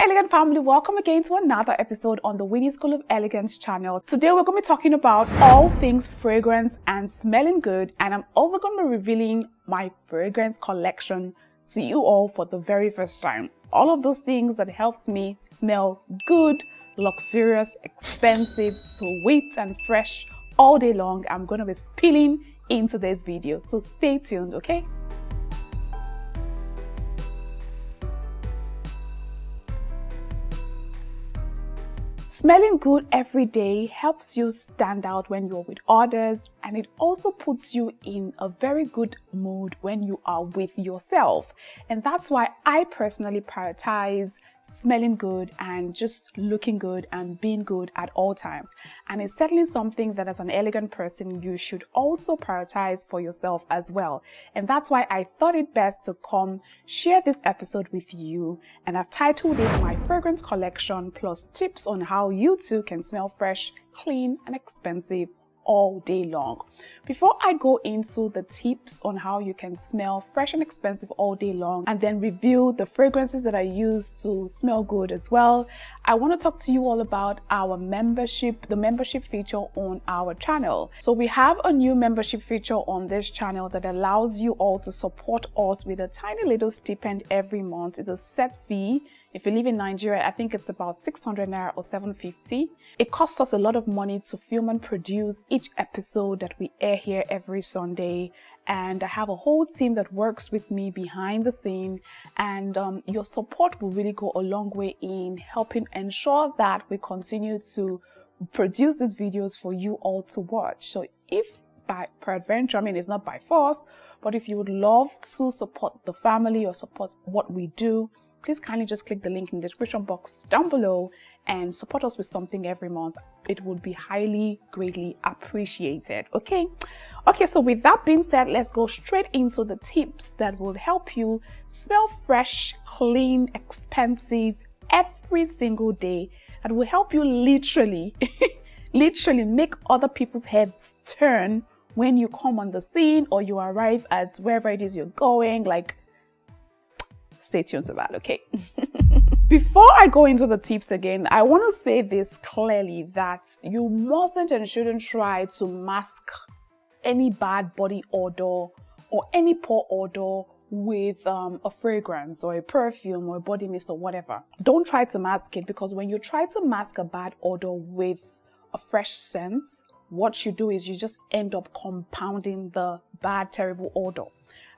Elegant family, welcome again to another episode on the Winnie School of Elegance channel. Today we're going to be talking about all things fragrance and smelling good, and I'm also going to be revealing my fragrance collection to you all for the very first time. All of those things that helps me smell good, luxurious, expensive, sweet and fresh all day long, I'm going to be spilling into this video, so stay tuned, okay? Smelling good every day helps you stand out when you're with others, and it also puts you in a very good mood when you are with yourself. And that's why I personally prioritize smelling good and just looking good and being good at all times. And it's certainly something that as an elegant person you should also prioritize for yourself as well. And that's why I thought it best to come share this episode with you, and I've titled it my fragrance collection plus tips on how you too can smell fresh, clean and expensive all day long. Before I go into the tips on how you can smell fresh and expensive all day long and then review the fragrances that I use to smell good as well, I want to talk to you all about our membership, the membership feature on our channel. So we have a new membership feature on this channel that allows you all to support us with a tiny little stipend every month. It's a set fee. If you live in Nigeria, I think it's about 600 naira or 750. It costs us a lot of money to film and produce each episode that we air here every Sunday. And I have a whole team that works with me behind the scene. And your support will really go a long way in helping ensure that we continue to produce these videos for you all to watch. So if by peradventure, I mean, it's not by force, but if you would love to support the family or support what we do, please kindly just click the link in the description box down below and support us with something every month. It would be highly, greatly appreciated. Okay, so with that being said, let's go straight into the tips that will help you smell fresh, clean, expensive every single day. That will help you literally, literally make other people's heads turn when you come on the scene or you arrive at wherever it is you're going. Like, stay tuned to that, okay? Before I go into the tips again, I want to say this clearly that you mustn't and shouldn't try to mask any bad body odor or any poor odor with a fragrance or a perfume or a body mist or whatever. Don't try to mask it, because when you try to mask a bad odor with a fresh scent, what you do is you just end up compounding the bad, terrible odor.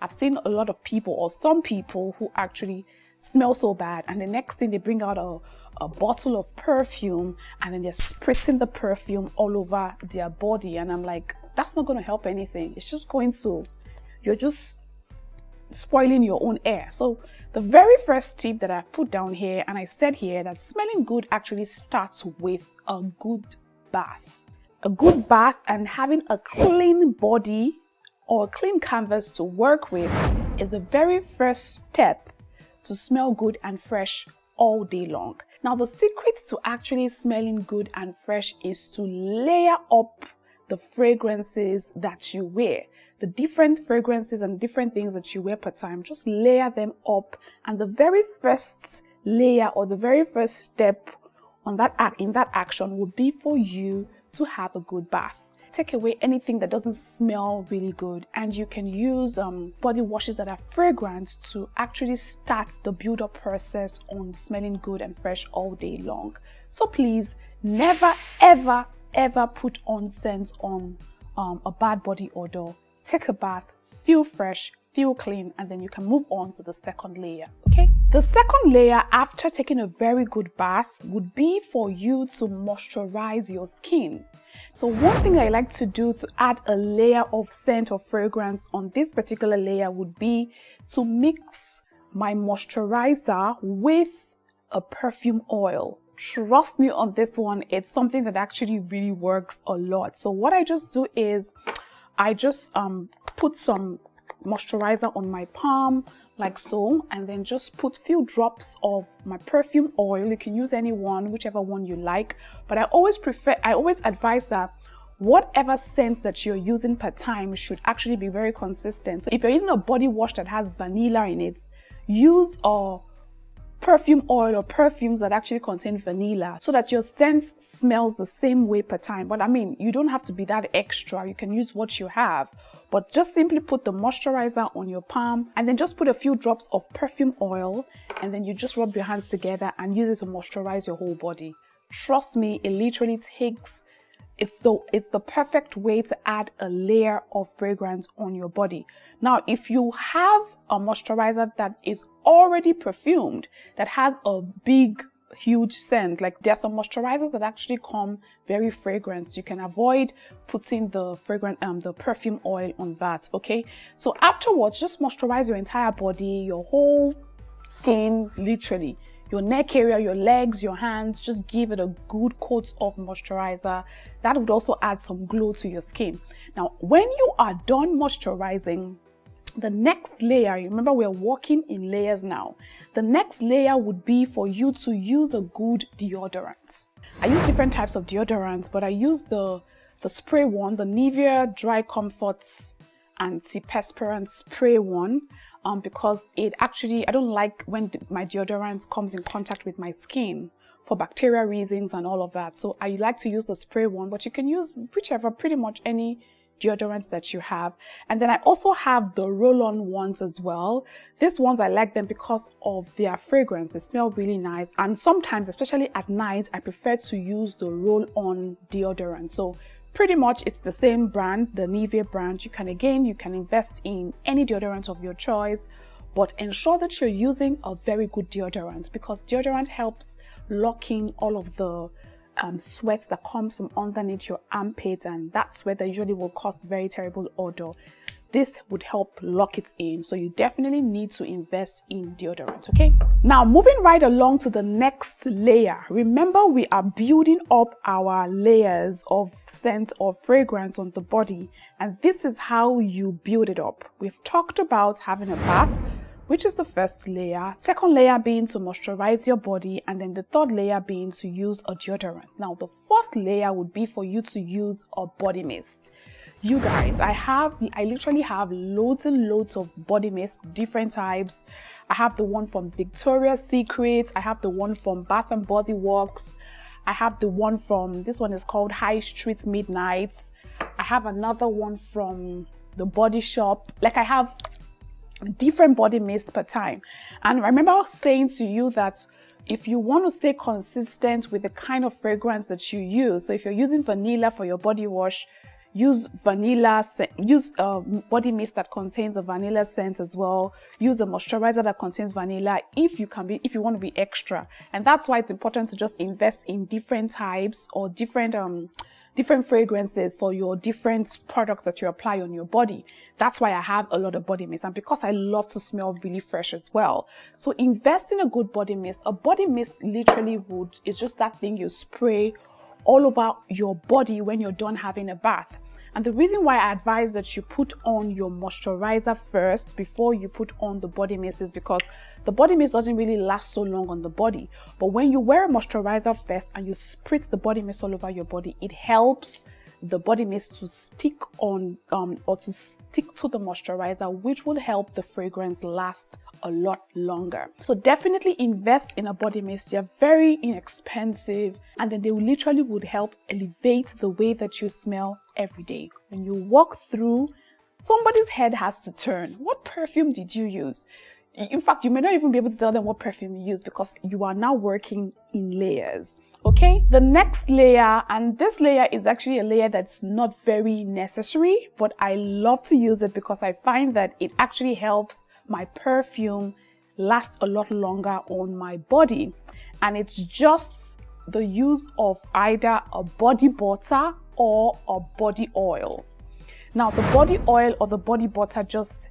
I've seen a lot of people, or some people, who actually smell so bad, and the next thing they bring out a bottle of perfume and then they're spritzing the perfume all over their body, and I'm like, that's not going to help anything. It's just going to, you're just spoiling your own air. So the very first tip that I've put down here, and I said here that smelling good actually starts with a good bath. A good bath and having a clean body or a clean canvas to work with is the very first step to smell good and fresh all day long. Now, the secret to actually smelling good and fresh is to layer up the fragrances that you wear. The different fragrances and different things that you wear per time, just layer them up. And the very first layer or the very first step on that in that action would be for you to have a good bath. Take away anything that doesn't smell really good, and you can use body washes that are fragrant to actually start the build-up process on smelling good and fresh all day long. So please never ever ever put on scent on a bad body odor. Take a bath, feel fresh, feel clean, and then you can move on to the second layer. Okay, the second layer after taking a very good bath would be for you to moisturize your skin. So one thing I like to do to add a layer of scent or fragrance on this particular layer would be to mix my moisturizer with a perfume oil. Trust me on this one, it's something that actually really works a lot. So what I just do is I just put some moisturizer on my palm like so, and then just put few drops of my perfume oil. You can use any one, whichever one you like, but I always advise that whatever scent that you're using per time should actually be very consistent. So if you're using a body wash that has vanilla in it, use a perfume oil or perfumes that actually contain vanilla so that your scent smells the same way per time. But I mean, you don't have to be that extra. You can use what you have, but just simply put the moisturizer on your palm and then just put a few drops of perfume oil, and then you just rub your hands together and use it to moisturize your whole body. Trust me, it literally takes, it's the perfect way to add a layer of fragrance on your body. Now, if you have a moisturizer that is already perfumed, that has a big, huge scent, like there are some moisturizers that actually come very fragranced, you can avoid putting the the perfume oil on that. Okay, so afterwards, just moisturize your entire body, your whole skin, literally your neck area, your legs, your hands. Just give it a good coat of moisturizer. That would also add some glow to your skin. Now, when you are done moisturizing, the next layer, remember we're working in layers now. The next layer would be for you to use a good deodorant. I use different types of deodorants, but I use the spray one, the Nivea Dry Comforts Antiperspirant Spray one, because it actually, I don't like when my deodorant comes in contact with my skin for bacterial reasons and all of that. So I like to use the spray one, but you can use whichever, pretty much any deodorants that you have. And then I also have the roll-on ones as well. These ones, I like them because of their fragrance. They smell really nice, and sometimes, especially at night, I prefer to use the roll-on deodorant. So pretty much it's the same brand, the Nivea brand. You can invest in any deodorant of your choice, but ensure that you're using a very good deodorant, because deodorant helps lock in all of the sweat that comes from underneath your armpit, and that sweat that usually will cause very terrible odor. This would help lock it in. So you definitely need to invest in deodorant. Okay, now moving right along to the next layer. Remember, we are building up our layers of scent or fragrance on the body, and this is how you build it up. We've talked about having a bath, which is the first layer. Second layer being to moisturize your body, and then the third layer being to use a deodorant. Now, the fourth layer would be for you to use a body mist. You guys, I literally have loads and loads of body mist, different types. I have the one from Victoria's Secret. I have the one from Bath and Body Works. I have the one from, this one is called High Street Midnight. I have another one from the Body Shop. Like, I have different body mist per time. And I remember saying to you that if you want to stay consistent with the kind of fragrance that you use, so if you're using vanilla for your body wash, use vanilla, use body mist that contains a vanilla scent as well. Use a moisturizer that contains vanilla if you want to be extra. And that's why it's important to just invest in different types or different fragrances for your different products that you apply on your body. That's why I have a lot of body mist, and because I love to smell really fresh as well. So invest in a good body mist. A body mist literally is just that thing you spray all over your body when you're done having a bath. And the reason why I advise that you put on your moisturizer first before you put on the body mist is because the body mist doesn't really last so long on the body. But when you wear a moisturizer first and you spritz the body mist all over your body, it helps the body mist to stick on or to stick to the moisturizer, which will help the fragrance last a lot longer. So definitely invest in a body mist. They're very inexpensive, and then they literally would help elevate the way that you smell every day. When you walk through, somebody's head has to turn. What perfume did you use? In fact, you may not even be able to tell them what perfume you use, because you are now working in layers. Okay, the next layer, and this layer is actually a layer that's not very necessary, but I love to use it because I find that it actually helps my perfume last a lot longer on my body. And it's just the use of either a body butter or a body oil. Now, the body oil or the body butter, just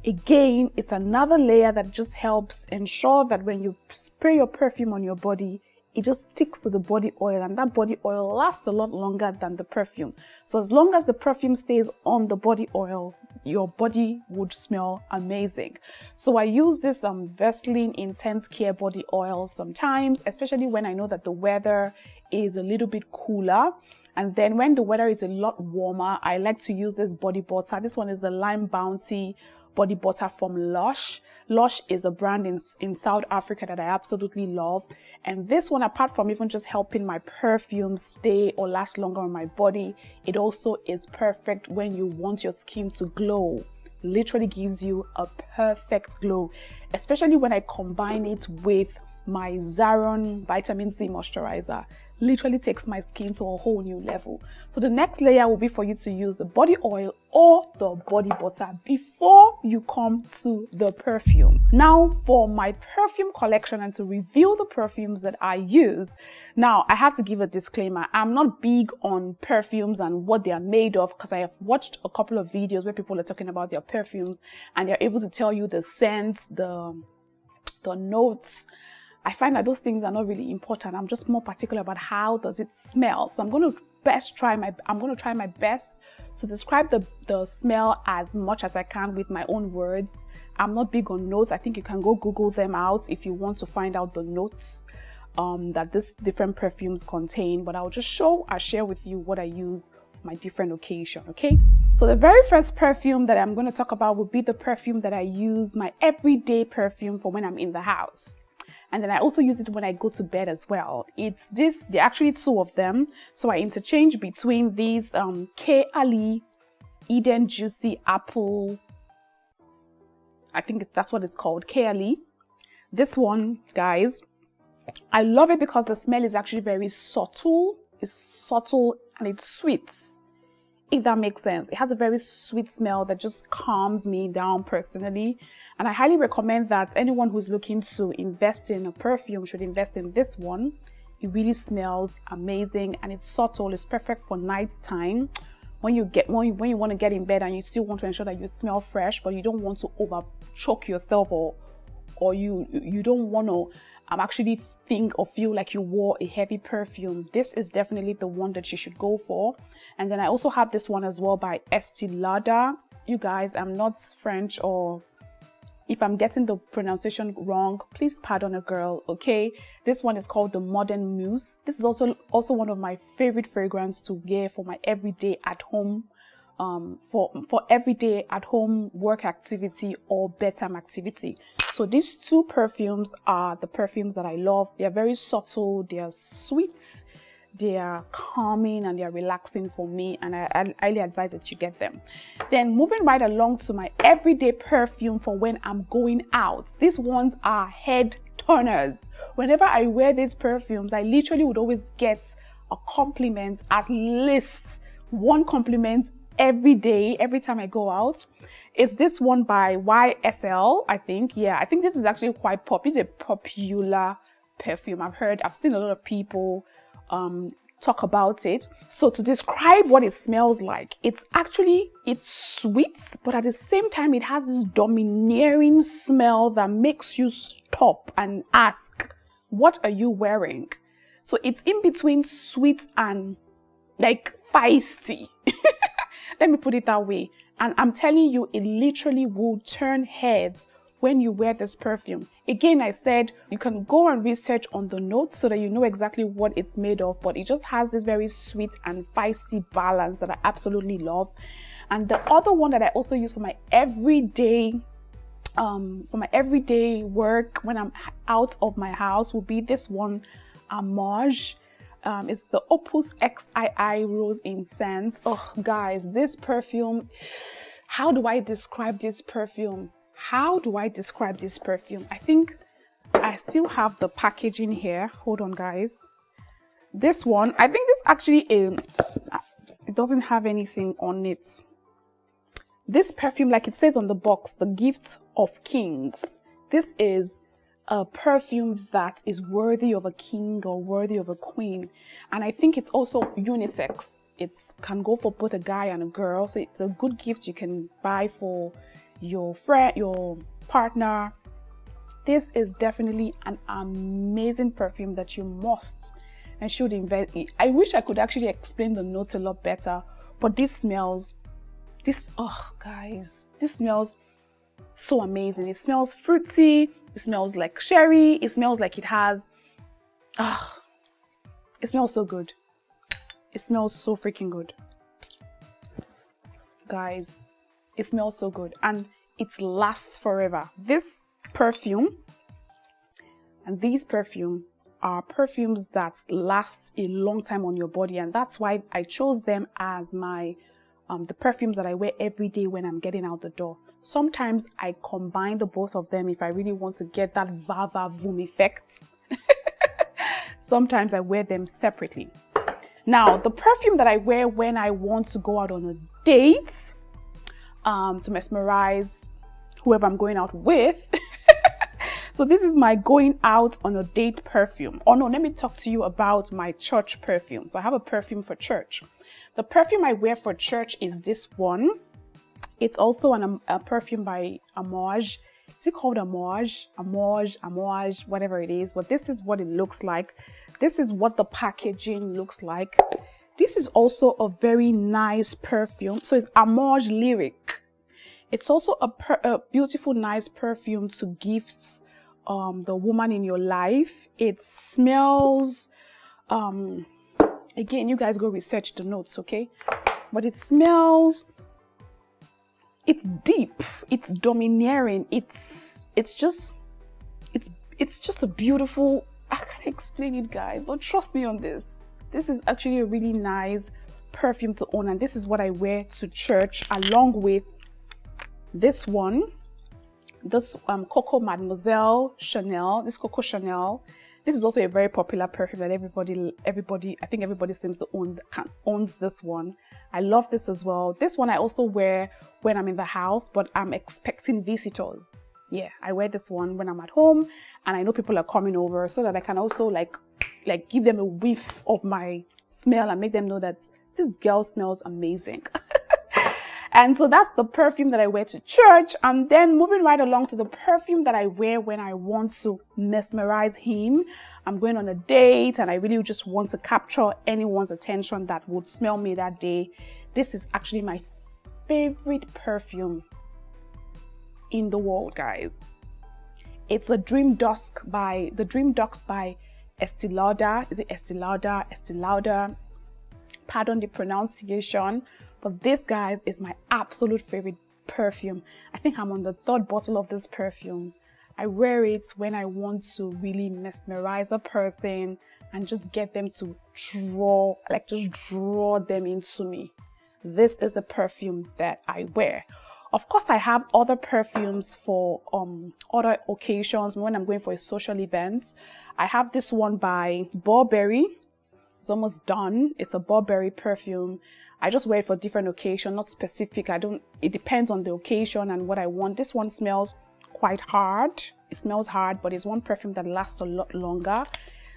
again, it's another layer that just helps ensure that when you spray your perfume on your body, it just sticks to the body oil, and that body oil lasts a lot longer than the perfume. So as long as the perfume stays on the body oil, your body would smell amazing. So I use this Vaseline Intense Care body oil sometimes, especially when I know that the weather is a little bit cooler. And then when the weather is a lot warmer, I like to use this body butter. This one is the Lime Bounty body butter from Lush. Lush is a brand in South Africa that I absolutely love. And this one, apart from even just helping my perfume stay or last longer on my body, it also is perfect when you want your skin to glow. Literally gives you a perfect glow, especially when I combine it with my Zaron vitamin C moisturizer. Literally takes my skin to a whole new level. So the next layer will be for you to use the body oil or the body butter before you come to the perfume. Now for my perfume collection and to reveal the perfumes that I use. Now I have to give a disclaimer. I'm not big on perfumes and what they are made of, because I have watched a couple of videos where people are talking about their perfumes and they're able to tell you the scents, the notes. I find that those things are not really important. I'm just more particular about how does it smell. So I'm going to try my best to describe the smell as much as I can with my own words. I'm not big on notes. I think you can go Google them out if you want to find out the notes that these different perfumes contain. But I'll just share with you what I use for my different occasion, okay? So the very first perfume that I'm going to talk about will be the perfume that I use, my everyday perfume for when I'm in the house. And then I also use it when I go to bed as well. It's this, there are actually two of them. So I interchange between these K Ali Eden Juicy Apple. I think that's what it's called, K Ali. This one, guys, I love it because the smell is actually very subtle. It's subtle and it's sweet, if that makes sense. It has a very sweet smell that just calms me down personally. And I highly recommend that anyone who's looking to invest in a perfume should invest in this one. It really smells amazing and it's subtle. It's perfect for night time. When you want to get in bed and you still want to ensure that you smell fresh, but you don't want to over choke yourself, or you don't want to actually think or feel like you wore a heavy perfume. This is definitely the one that you should go for. And then I also have this one as well by Estee Lauder. You guys, I'm not French, or if I'm getting the pronunciation wrong, please pardon a girl, okay? This one is called the Modern Muse. This is also one of my favorite fragrance to wear for my everyday at home, for everyday at home work activity or bedtime activity. So these two perfumes are the perfumes that I love. They are very subtle, they are sweet, they are calming, and they are relaxing for me, and I highly advise that you get them. Then moving right along to my everyday perfume for when I'm going out. These ones are head turners. Whenever I wear these perfumes, I literally would always get a compliment, at least one compliment every day, every time I go out. It's this one by YSL, I think. Yeah, I think this is actually quite popular. It's a popular perfume. I've seen a lot of people talk about it. So to describe what it smells like, it's sweet, but at the same time it has this domineering smell that makes you stop and ask, what are you wearing? So it's in between sweet and like feisty. Let me put it that way. And I'm telling you, it literally will turn heads when you wear this perfume. Again, I said you can go and research on the notes so that you know exactly what it's made of, but it just has this very sweet and feisty balance that I absolutely love. And the other one that I also use for my everyday work when I'm out of my house will be this one, Amage. It's the Opus XII Rose Incense. Oh, guys, this perfume, how do I describe this perfume? I think I still have the packaging here. Hold on, guys. This one, I think this actually it doesn't have anything on it. This perfume, like it says on the box, the gift of kings. This is a perfume that is worthy of a king or worthy of a queen. And I think it's also unisex. It can go for both a guy and a girl. So it's a good gift you can buy for your friend, your partner. This is definitely an amazing perfume that you must and should invest in. I wish I could actually explain the notes a lot better, but this smells so amazing. It smells fruity. It smells like sherry. It smells like it has, it smells so good. It smells so freaking good. Guys, it smells so good and it lasts forever. This perfume. And these perfume are perfumes that last a long time on your body, and that's why I chose them as my the perfumes that I wear every day when I'm getting out the door. Sometimes I combine the both of them if I really want to get that va va voom effect. Sometimes I wear them separately. Now, the perfume that I wear when I want to go out on a date, to mesmerize whoever I'm going out with. So this is my going out on a date perfume. Oh no, let me talk to you about my church perfume. So I have a perfume for church. The perfume I wear for church is this one. It's also a perfume by Amouage. Is it called Amouage? Amouage, whatever it is. But this is what it looks like. This is what the packaging looks like. This is also a very nice perfume. So it's Amouage Lyric. It's also a beautiful, nice perfume to gift the woman in your life. It smells, again, you guys go research the notes, okay? But it smells, it's deep, it's domineering, it's just a beautiful, I can't explain it, guys, but trust me on this. This is actually a really nice perfume to own, and this is what I wear to church along with this one, this Coco Mademoiselle Chanel, this Coco Chanel. This is also a very popular perfume that everybody, I think everybody seems to owns this one. I love this as well. This one I also wear when I'm in the house, but I'm expecting visitors. Yeah, I wear this one when I'm at home and I know people are coming over, so that I can also like give them a whiff of my smell and make them know that this girl smells amazing. And so that's the perfume that I wear to church. And then moving right along to the perfume that I wear when I want to mesmerize him. I'm going on a date and I really just want to capture anyone's attention that would smell me that day. This is actually my favorite perfume in the world, guys. It's the Dream Dusk by Estee Lauder. Is it Estee Lauder? Estee Lauder. Pardon the pronunciation. But this, guys, is my absolute favorite perfume. I think I'm on the third bottle of this perfume. I wear it when I want to really mesmerize a person and just get them to draw them into me. This is the perfume that I wear. Of course, I have other perfumes for other occasions when I'm going for a social event. I have this one by Burberry. It's almost done. It's a Burberry perfume. I just wear it for different occasions, not specific. It depends on the occasion and what I want. This one smells quite hard. It smells hard, but it's one perfume that lasts a lot longer.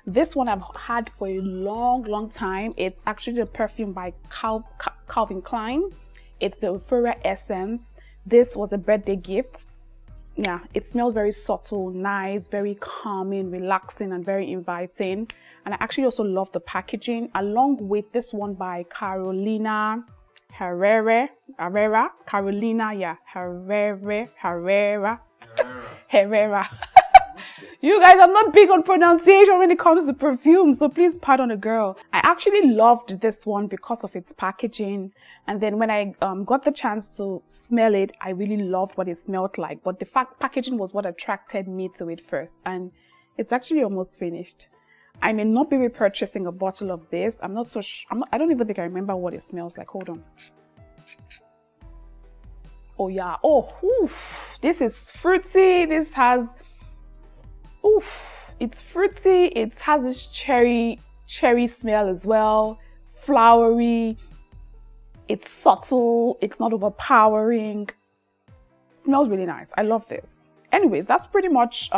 This one I've had for a long time. It's actually the perfume by Calvin Klein. It's the Euphoria Essence. This was a birthday gift. Yeah, it smells very subtle, nice, very calming, relaxing, and very inviting. And I actually also love the packaging, along with this one by Carolina Herrera. You guys, I'm not big on pronunciation when it comes to perfume, so please pardon a girl. I actually loved this one because of its packaging. And then when I got the chance to smell it, I really loved what it smelled like. But the packaging was what attracted me to it first. And it's actually almost finished. I may not be repurchasing a bottle of this. I'm not so sure. I don't even think I remember what it smells like. Hold on. Oh yeah. Oh, oof. This is fruity. This has, oof. It's fruity. It has this cherry smell as well. Flowery. It's subtle. It's not overpowering. It smells really nice. I love this. Anyways, that's pretty much,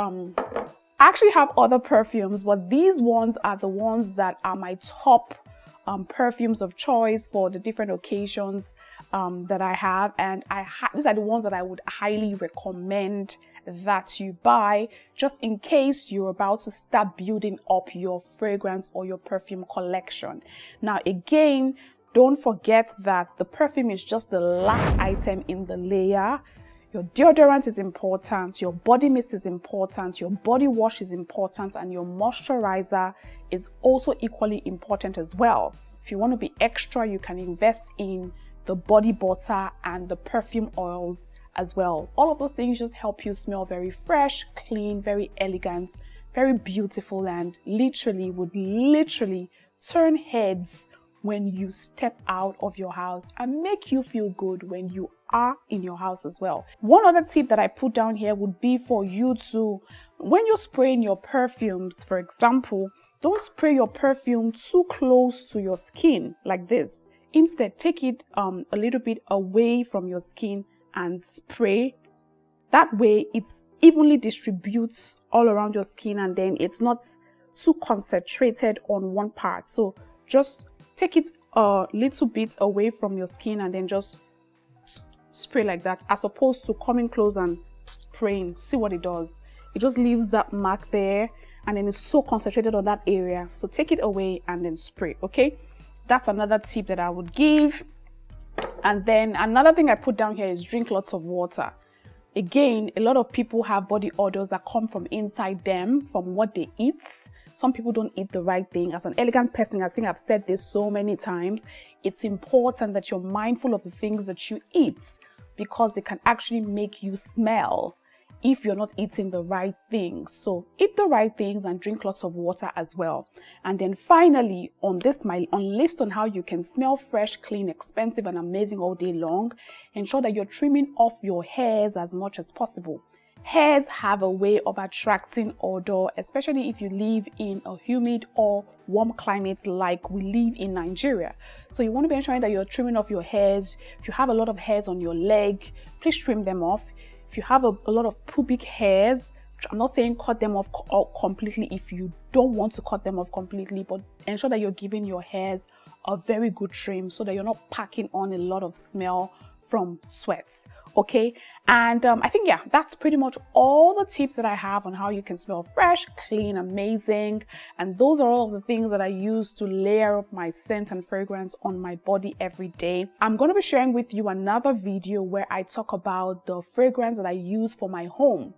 I actually have other perfumes, but these ones are the ones that are my top perfumes of choice for the different occasions that I have. And these are the ones that I would highly recommend that you buy, just in case you're about to start building up your fragrance or your perfume collection. Now, again, don't forget that the perfume is just the last item in the layer. Your deodorant is important, your body mist is important, your body wash is important, and your moisturizer is also equally important as well. If you want to be extra, you can invest in the body butter and the perfume oils as well. All of those things just help you smell very fresh, clean, very elegant, very beautiful, and literally turn heads when you step out of your house and make you feel good when you are in your house as well. One other tip that I put down here would be for you to, when you're spraying your perfumes, for example, don't spray your perfume too close to your skin like this. Instead, take it a little bit away from your skin and spray. That way it evenly distributes all around your skin, and then it's not too concentrated on one part. So just take it a little bit away from your skin and then just spray like that, as opposed to coming close and spraying. See what it does? It just leaves that mark there, and then it's so concentrated on that area. So take it away and then spray. Okay, that's another tip that I would give. And then another thing I put down here is drink lots of water. Again, a lot of people have body odors that come from inside them, from what they eat. Some people don't eat the right thing. As an elegant person, I think I've said this so many times, it's important that you're mindful of the things that you eat, because they can actually make you smell if you're not eating the right things. So eat the right things and drink lots of water as well. And then finally, on list on how you can smell fresh, clean, expensive, and amazing all day long, ensure that you're trimming off your hairs as much as possible. Hairs have a way of attracting odor, especially if you live in a humid or warm climate like we live in Nigeria. So you want to be ensuring that you're trimming off your hairs. If you have a lot of hairs on your leg, please trim them off. If you have a lot of pubic hairs, I'm not saying cut them off completely if you don't want to cut them off completely, but ensure that you're giving your hairs a very good trim so that you're not packing on a lot of smell from sweat. Okay, and I think, yeah, that's pretty much all the tips that I have on how you can smell fresh, clean, amazing. And those are all of the things that I use to layer up my scent and fragrance on my body every day. I'm going to be sharing with you another video where I talk about the fragrance that I use for my home.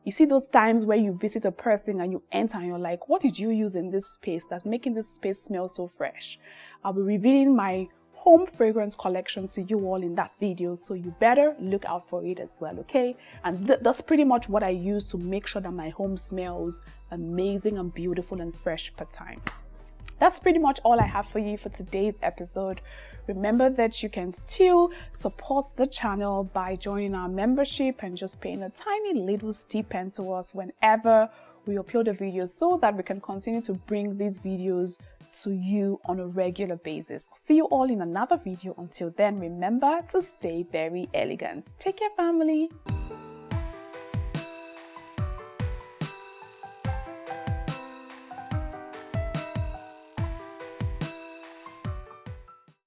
You see those times where you visit a person and you enter and you're like, what did you use in this space that's making this space smell so fresh? I'll be revealing my home fragrance collection to you all in that video, so you better look out for it as well. Okay, and that's pretty much what I use to make sure that my home smells amazing and beautiful and fresh per time. That's pretty much all I have for you for today's episode. Remember that you can still support the channel by joining our membership and just paying a tiny little stipend to us whenever we upload a video, so that we can continue to bring these videos to you on a regular basis. See you all in another video. Until then, remember to stay very elegant. Take care, family.